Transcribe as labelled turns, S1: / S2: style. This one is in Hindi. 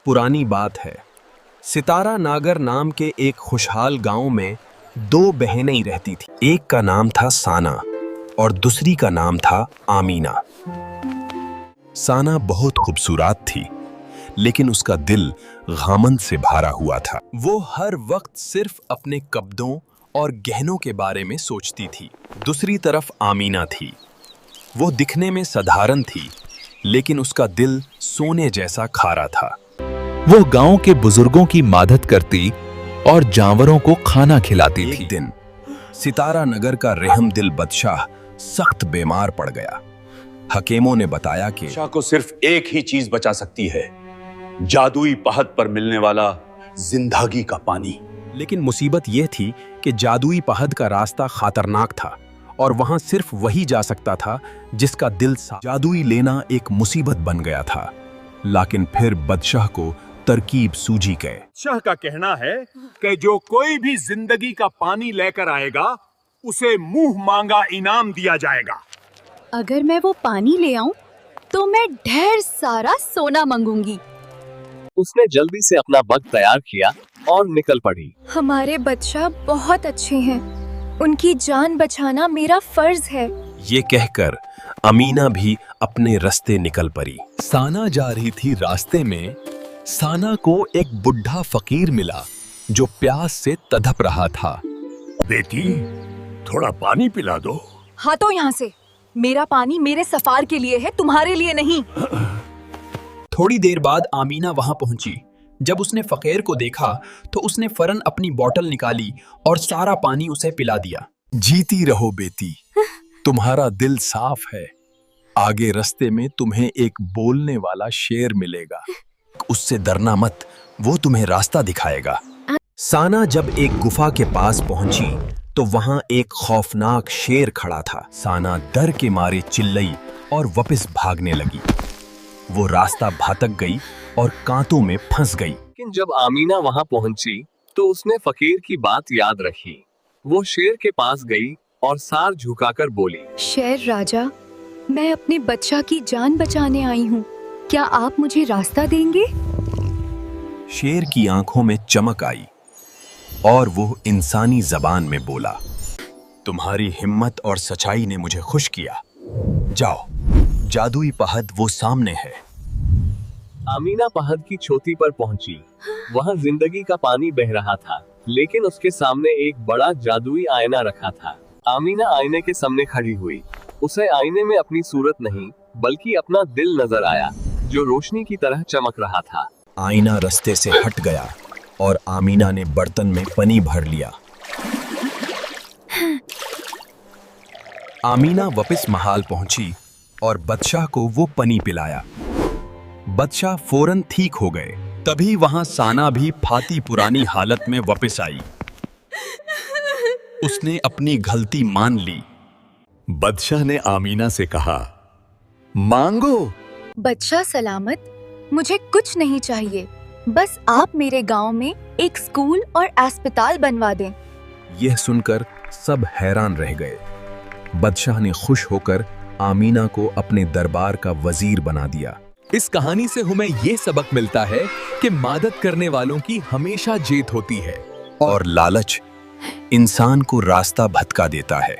S1: पुरानी बात है। सितारा नागर नाम के एक खुशहाल गांव में दो बहनें रहती थी। एक का नाम था साना और दूसरी का नाम था आमीना। साना बहुत खूबसूरत थी, लेकिन उसका दिल गम से भरा हुआ था। वो हर वक्त सिर्फ अपने कब्जों और गहनों के बारे में सोचती थी। दूसरी तरफ आमीना थी। वो दिखने में साधारण थी, लेकिन उसका दिल सोने जैसा खारा था।
S2: वो गांव के बुजुर्गों की मदद करती और जानवरों को खाना खिलाती थी।
S1: एक दिन सितारा नगर का रहम दिल बादशाह सख्त बीमार पड़ गया। हकीमों ने बताया कि
S3: बादशाह को सिर्फ एक ही चीज बचा सकती है, जादुई पहाड़ पर मिलने वाला जिंदगी का पानी।
S1: लेकिन मुसीबत यह थी कि जादुई पहाड़ का रास्ता खतरनाक था और वहां सिर्फ वही जा सकता था जिसका दिल जादुई लेना एक मुसीबत बन गया था। लेकिन फिर बादशाह को तरकीब सूझी गए।
S4: बादशाह का कहना है कि जो कोई भी जिंदगी का पानी लेकर आएगा उसे मुंह मांगा इनाम दिया जाएगा।
S5: अगर मैं वो पानी ले आऊं तो मैं ढेर सारा सोना मांगूंगी।
S2: उसने जल्दी से अपना बग तैयार किया और निकल पड़ी।
S5: हमारे बादशाह बहुत अच्छे हैं, उनकी जान बचाना मेरा फर्ज है।
S1: ये कहकर अमीना भी अपने रास्ते निकल पड़ी।
S2: साना जा रही थी। रास्ते में साना को एक बुढ़ा फकीर मिला जो प्यास से तड़प रहा था।
S4: बेटी, थोड़ा पानी पिला दो।
S5: हाथों यहाँ से, मेरा पानी मेरे सफार के लिए है, तुम्हारे लिए नहीं।
S1: थोड़ी देर बाद आमीना वहां पहुंची। जब उसने फकीर को देखा तो उसने फौरन अपनी बोतल निकाली और सारा पानी उसे पिला दिया। जीती रहो बेटी, तुम्हारा दिल साफ है। आगे रास्ते में तुम्हें एक बोलने वाला शेर मिलेगा, उससे डरना मत, वो तुम्हें रास्ता दिखाएगा। साना जब एक गुफा के पास पहुंची तो वहां एक खौफनाक शेर खड़ा था। साना डर के मारे चिल्लाई और वापस भागने लगी। वो रास्ता भटक गई और कांटों में फंस गई।
S2: लेकिन जब आमीना वहां पहुंची तो उसने फकीर की बात याद रखी। वो शेर के पास गई और सार झुकाकर बोली,
S5: शेर राजा, मैं अपने बच्चा की जान बचाने आई हूँ, क्या आप मुझे रास्ता देंगे?
S1: शेर की आंखों में चमक आई और वो इंसानी जबान में बोला, तुम्हारी हिम्मत और सच्चाई ने मुझे खुश किया। जाओ, जादुई पहाड़ वो सामने है।
S2: आमीना पहाड़ की चोटी पर पहुंची। वहां जिंदगी का पानी बह रहा था, लेकिन उसके सामने एक बड़ा जादुई आईना रखा था। आमीना आईने के सामने खड़ी हुई। उसे आईने में अपनी सूरत नहीं बल्कि अपना दिल नजर आया, जो रोशनी की तरह चमक रहा था।
S1: आईना रास्ते से हट गया और आमीना ने बर्तन में पानी भर लिया। आमीना वापस महल पहुंची और बादशाह को वो पानी पिलाया। बादशाह फौरन ठीक हो गए। तभी वहां साना भी फाती पुरानी हालत में वापस आई। उसने अपनी गलती मान ली।
S4: बादशाह ने आमीना से कहा, मांगो।
S5: बच्चा सलामत, मुझे कुछ नहीं चाहिए, बस आप मेरे गांव में एक स्कूल और अस्पताल बनवा दें।
S1: यह सुनकर सब हैरान रह गए। बादशाह ने खुश होकर आमीना को अपने दरबार का वजीर बना दिया।
S2: इस कहानी से हमें ये सबक मिलता है कि मदद करने वालों की हमेशा जीत होती है
S1: और लालच इंसान को रास्ता भटका देता है।